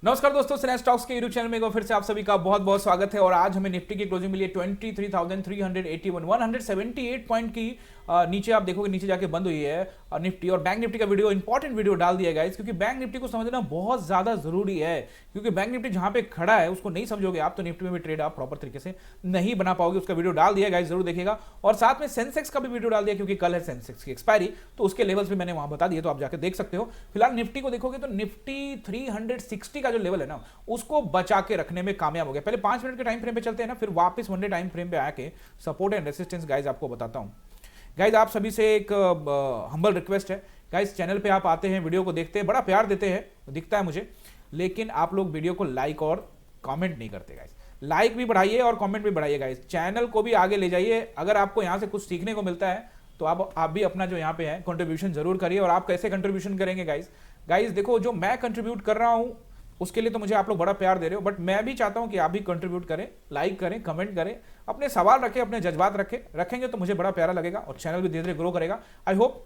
नमस्कार दोस्तों, snatch stocks के यूट्यूब चैनल में एक बार फिर से आप सभी का बहुत बहुत स्वागत है। और आज हमें निफ्टी की क्लोजिंग मिली है 23,381 178 पॉइंट की नीचे आप देखोगे नीचे जाके बंद हुई है निफ्टी। और बैंक निफ्टी का वीडियो इंपॉर्टेंट वीडियो डाल दिया गाइस, क्योंकि बैंक निफ्टी को समझना बहुत ज्यादा जरूरी है। क्योंकि बैंक निफ्टी जहां पे खड़ा है उसको नहीं समझोगे आप तो निफ्टी में भी ट्रेड आप प्रॉपर तरीके से नहीं बना पाओगे। उसका वीडियो डाल दिया गाइस, जरूर देखिएगा। और साथ में सेंसेक्स का भी वीडियो डाल दिया, क्योंकि कल है सेंसेक्स की एक्सपायरी, तो उसके लेवल्स भी मैंने वहां बता दिए, तो आप जाकर देख सकते हो। फिलहाल निफ्टी को देखोगे तो निफ्टी 360 का जो लेवल है ना उसको बचा के रखने में कामयाब हो गया। पहले 5 मिनट के टाइम फ्रेम पे चलते हैं ना, फिर वापस वन डे टाइम फ्रेम पे आके सपोर्ट एंड रेसिस्टेंस गाइस आपको बताता हूं। गाइस आप सभी से एक हम्बल रिक्वेस्ट है गाइस, चैनल पे आप आते हैं, वीडियो को देखते हैं, बड़ा प्यार देते हैं, दिखता है मुझे, लेकिन आप लोग वीडियो को लाइक और कमेंट नहीं करते गाइस। लाइक भी बढ़ाइए और कमेंट भी बढ़ाइए गाइस, चैनल को भी आगे ले जाइए। अगर आपको यहां से कुछ सीखने को मिलता है तो आप भी अपना जो यहाँ पे है कंट्रीब्यूशन जरूर करिए। और आप कैसे कंट्रीब्यूशन करेंगे गाइस देखो, जो मैं कंट्रीब्यूट कर रहा हूं उसके लिए तो मुझे आप लोग बड़ा प्यार दे रहे हो, बट मैं भी चाहता हूं कि आप भी कंट्रीब्यूट करें, लाइक करें, कमेंट करें, अपने सवाल रखें, अपने जज्बात रखेंगे तो मुझे बड़ा प्यारा लगेगा और चैनल भी धीरे धीरे ग्रो करेगा। आई होप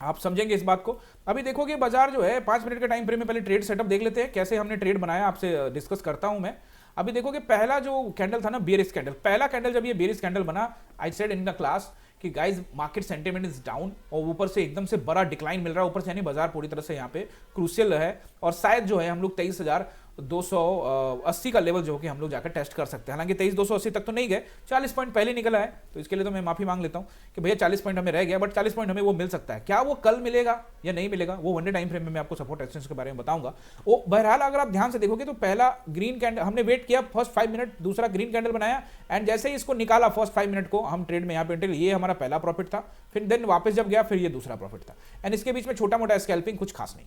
आप समझेंगे इस बात को। अभी देखोगे बाजार जो है 5 मिनट के टाइम फ्रेम में पहले ट्रेड सेटअप देख लेते हैं, कैसे हमने ट्रेड बनाया आपसे डिस्कस करता हूं मैं। अभी देखोगे पहला जो कैंडल था ना, बेयरिश कैंडल, पहला कैंडल जब ये बेयरिश कैंडल बना, I said in the class कि guys market sentiment is down, और ऊपर से एकदम से बड़ा डिक्लाइन मिल रहा है ऊपर से, यानी बाजार पूरी तरह से यहाँ पे क्रूशियल है। और शायद जो है हम लोग 23,280 का लेवल जो कि हम लोग जाकर टेस्ट कर सकते हैं। हालांकि 23,280 तक तो नहीं गए, 40 पॉइंट पहले निकला है, तो इसके लिए तो मैं माफी मांग लेता हूं कि भैया 40 पॉइंट हमें रह गया, बट 40 पॉइंट हमें वो मिल सकता है। क्या वो कल मिलेगा या नहीं मिलेगा, वो वन डे टाइम फ्रेम में मैं आपको सपोर्ट रेजिस्टेंस के बारे में बताऊंगा। वो बहरहाल अगर आप ध्यान से देखोगे तो पहला ग्रीन कैंडल हमने वेट किया फर्स्ट 5 मिनट, दूसरा ग्रीन कैंडल बनाया, एंड जैसे ही इसको निकाला फर्स्ट 5 मिनट को हम ट्रेड में यहाँ पे एंटर, ये हमारा पहला प्रॉफिट था। फिर देन वापस जब गया फिर ये दूसरा प्रॉफिट था, एंड इसके बीच में छोटा मोटा स्कैल्पिंग, कुछ खास नहीं।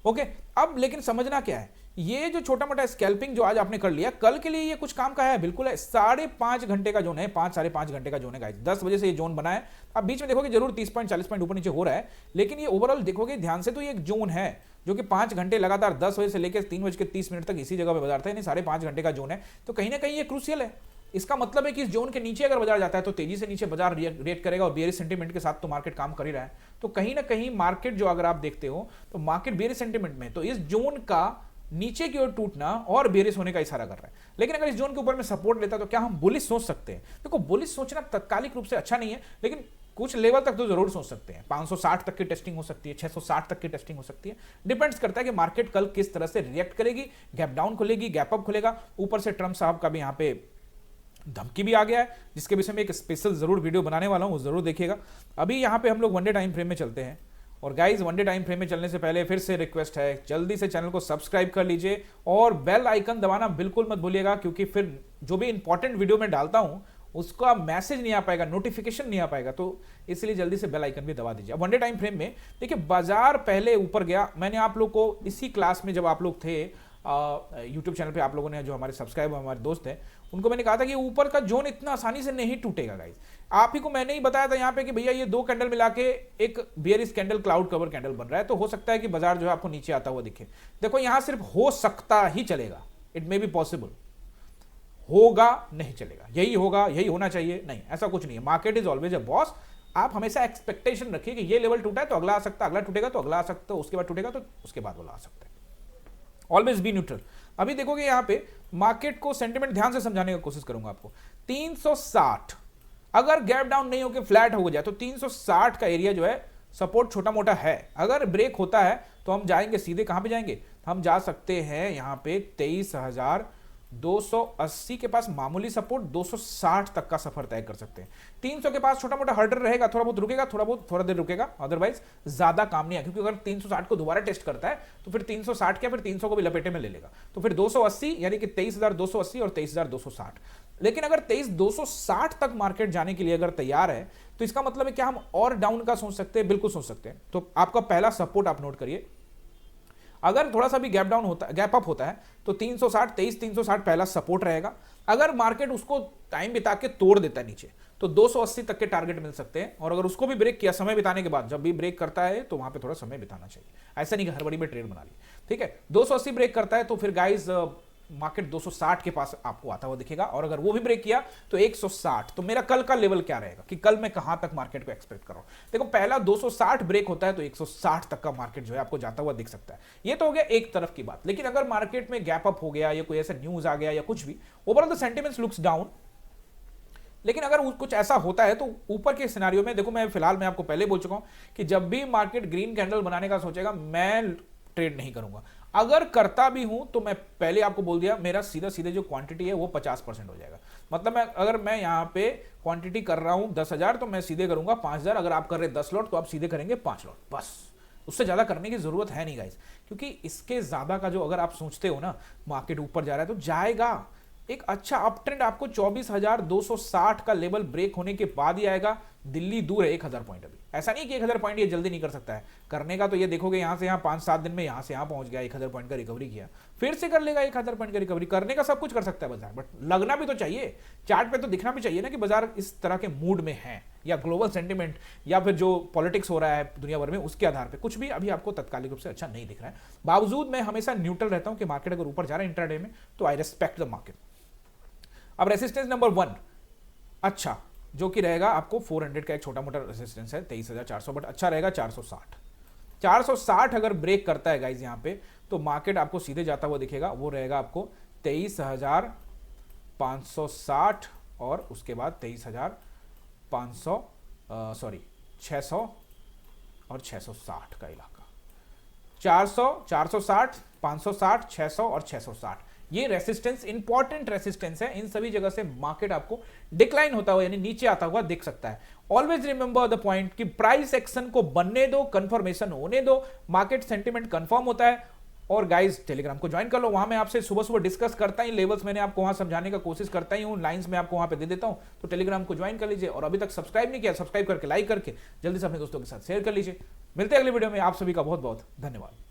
ओके अब लेकिन समझना क्या है, ये जो छोटा मोटा स्कैल्पिंग जो आज आपने कर लिया, कल के लिए ये कुछ काम का है बिल्कुल है। 5.5 घंटे का जोन है, 5-5.5 घंटे का जोन है गाइस, 10 बजे से ये जोन बना है। आप बीच में देखोगे जरूर 30 पॉइंट 40 पॉइंट ऊपर नीचे हो रहा है, लेकिन ये ओवरऑल देखोगे ध्यान से तो ये एक जोन है जो कि 5 घंटे लगातार 10 बजे से लेकर 3:30 तक इसी जगह पे बाजार था, यानी 5.5 घंटे का जोन है। तो कहीं ना कहीं ये क्रूशियल है। इसका मतलब है कि इस जोन के नीचे अगर बाजार जाता है तो तेजी से नीचे बाजार रिएक्ट करेगा, और बेयरिश सेंटीमेंट के साथ तो मार्केट काम कर ही रहा है। तो कहीं ना कहीं मार्केट जो अगर आप देखते हो तो मार्केट बेयरिश सेंटीमेंट में, तो इस जोन का नीचे की ओर टूटना और बेयरिश होने का इशारा कर रहा है। लेकिन अगर इस जोन के ऊपर में सपोर्ट लेता तो क्या हम बुलिश सोच सकते हैं? देखो बुलिश सोचना तात्कालिक रूप से अच्छा नहीं है, लेकिन कुछ लेवल तक तो जरूर सोच सकते हैं। 560 तक की टेस्टिंग हो सकती है, 660 तक की टेस्टिंग हो सकती है। डिपेंड्स करता है कि मार्केट कल किस तरह से रिएक्ट करेगी, गैप डाउन खुलेगी, गैप अप खुलेगा। ऊपर से ट्रम्प साहब का भी यहाँ पे धमकी भी आ गया है, जिसके विषय में एक स्पेशल जरूर वीडियो बनाने वाला हूं, वो जरूर देखिएगा। अभी यहाँ पे हम लोग वन डे टाइम फ्रेम में चलते हैं। और guys one day time frame में चलने से पहले फिर से रिक्वेस्ट है, जल्दी से चैनल को सब्सक्राइब कर लीजिए और बेल आइकन दबाना बिल्कुल मत भूलिएगा, क्योंकि फिर जो भी इंपॉर्टेंट वीडियो मैं डालता हूं उसका मैसेज नहीं आ पाएगा, नोटिफिकेशन नहीं आ पाएगा, तो इसलिए जल्दी से बेल आइकन भी दबा दीजिए। अब वन डे टाइम फ्रेम में देखिए बाजार पहले ऊपर गया। मैंने आप लोग को इसी क्लास में जब आप लोग थे यूट्यूब चैनल पे, आप लोगों ने जो हमारे सब्सक्राइबर हमारे दोस्त हैं उनको मैंने कहा था कि ऊपर का जोन इतना आसानी से नहीं टूटेगा गाइस। आप ही को मैंने ही बताया था यहाँ पे कि भैया ये 2 कैंडल मिला के एक bearish candle cloud cover candle बन रहा है, तो हो सकता है कि बाजार जो है आपको नीचे आता हुआ दिखे। देखो यहाँ सिर्फ हो सकता ही चलेगा, इट मे बी पॉसिबल, होगा नहीं चलेगा, यही होगा यही होना चाहिए, नहीं ऐसा कुछ नहीं है। Market is always a boss. आप हमेशा एक्सपेक्टेशन रखिए कि ये लेवल टूटा है तो अगला आ सकता है, अगला टूटेगा तो अगला आ सकता है, उसके बाद टूटेगा तो उसके बाद वाला आ सकता है। Always be neutral. अभी देखोगे यहां पे मार्केट को सेंटीमेंट ध्यान से समझाने की कोशिश करूंगा आपको। 360 अगर गैप डाउन नहीं होकर फ्लैट हो जाए तो 360 का एरिया जो है सपोर्ट छोटा मोटा है। अगर ब्रेक होता है तो हम जाएंगे सीधे, कहां पे जाएंगे, हम जा सकते हैं यहां पे 23,280 के पास मामूली सपोर्ट, 260 तक का सफर तय कर सकते हैं। 300 के पास छोटा मोटा हर्डर रहेगा, थोड़ा बहुत रुकेगा, थोड़ा देर रुकेगा, अदरवाइज ज्यादा काम नहीं है। क्योंकि अगर 360 को दोबारा टेस्ट करता है तो फिर 360 क्या, फिर 300 को भी लपेटे में ले लेगा, तो फिर 280 यानी कि 23,280 और 23,260। लेकिन अगर 23,260 तक मार्केट जाने के लिए अगर तैयार है तो इसका मतलब है क्या हम और डाउन का सोच सकते हैं? बिल्कुल सोच सकते हैं। तो आपका पहला सपोर्ट आप नोट करिए, अगर थोड़ा सा भी गैप डाउन होता है, गैप अप होता है तो 360 23,360 पहला सपोर्ट रहेगा। अगर मार्केट उसको टाइम बिता के तोड़ देता है नीचे तो 280 तक के टारगेट मिल सकते हैं। और अगर उसको भी ब्रेक किया समय बिताने के बाद, जब भी ब्रेक करता है तो वहां पे थोड़ा समय बिताना चाहिए, ऐसा नहीं कि हड़बड़ी में ट्रेड बना ली, ठीक है। 280 ब्रेक करता है तो फिर गाइस मार्केट 260 के पास आपको आता हुआ दिखेगा, और अगर वो भी ब्रेक किया तो 160। तो मेरा कल का लेवल क्या रहेगा कि कल मैं कहां तक मार्केट को एक्सपेक्ट कर रहा हूं। देखो पहला 260 ब्रेक होता है तो 160 तक का मार्केट जो है आपको जाता हुआ दिख सकता है। ये तो हो गया एक तरफ की बात। लेकिन अगर मार्केट में गैप अप हो गया या कोई ऐसा न्यूज आ गया या कुछ भी, overall the sentiments looks down. लेकिन अगर कुछ ऐसा होता है तो ऊपर के सिनेरियो में देखो, मैं फिलहाल मैं आपको पहले बोल चुका हूं कि जब भी मार्केट ग्रीन कैंडल बनाने का सोचेगा मैं ट्रेड नहीं करूंगा। अगर करता भी हूं तो मैं पहले आपको बोल दिया, मेरा सीधा सीधे जो क्वांटिटी है वो 50% हो जाएगा। मतलब अगर मैं यहां पे क्वांटिटी कर रहा हूं 10,000 तो मैं सीधे करूंगा 5,000। अगर आप कर रहे 10 लॉट तो आप सीधे करेंगे 5 लॉट, बस। उससे ज्यादा करने की जरूरत है नहीं गाइस, क्योंकि इसके ज्यादा का जो अगर आप सोचते हो ना मार्केट ऊपर जा रहा है तो जाएगा। एक अच्छा अप ट्रेंड आपको 24,260 का लेवल ब्रेक होने के बाद ही आएगा। दिल्ली दूर है 1,000 पॉइंट। अभी ऐसा नहीं कि 1,000 पॉइंट ये जल्दी नहीं कर सकता है, करने का तो ये देखोगे यहां से यहां 5-7 दिन में यहां से यहां पहुंच गया, 1,000 पॉइंट का रिकवरी किया, फिर से कर लेगा 1,000 पॉइंट का रिकवरी। करने का सब कुछ कर सकता है बाजार, बट लगना भी तो चाहिए, चार्ट पे तो दिखना भी चाहिए ना कि बाजार इस तरह के मूड में है, या ग्लोबल सेंटिमेंट या फिर जो पॉलिटिक्स हो रहा है दुनिया भर में उसके आधार पे कुछ भी अभी आपको तत्कालिक रूप से अच्छा नहीं दिख रहा है। बावजूद मैं हमेशा न्यूट्रल रहता हूं कि मार्केट अगर ऊपर जा रहा है इंट्राडे में तो आई रिस्पेक्ट द मार्केट। अब रेसिस्टेंस नंबर 1 अच्छा जो कि रहेगा आपको 400 का एक छोटा मोटा रेसिस्टेंस है 23,400, बट अच्छा रहेगा 460। 460 अगर ब्रेक करता है गाइज यहाँ पे तो मार्केट आपको सीधे जाता हुआ दिखेगा, वो रहेगा आपको 23,560 और उसके बाद 23,500 सॉरी 600 और 660 का इलाका। 400, 460, 560, 600 और 660 ये रेसिस्टेंस इंपॉर्टेंट रेसिस्टेंस है। इन सभी जगह से मार्केट आपको डिक्लाइन होता हुआ यानी नीचे आता हुआ दिख सकता है। ऑलवेज रिमेंबर द पॉइंट कि प्राइस एक्शन को बनने दो, कंफर्मेशन होने दो, मार्केट सेंटिमेंट कंफर्म होता है। और गाइस टेलीग्राम को ज्वाइन कर लो, वहां मैं आपसे सुबह सुबह डिस्कस करता ही, लेवल्स मैंने आपको वहां समझाने का कोशिश करता ही हूं, लाइंस में आपको वहां पे दे देता हूं, तो टेलीग्राम को ज्वाइन कर लीजिए। और अभी तक सब्सक्राइब नहीं किया, सब्सक्राइब करके लाइक करके जल्दी से अपने दोस्तों के साथ शेयर कर लीजिए। मिलते हैं अगले वीडियो में, आप सभी का बहुत बहुत धन्यवाद।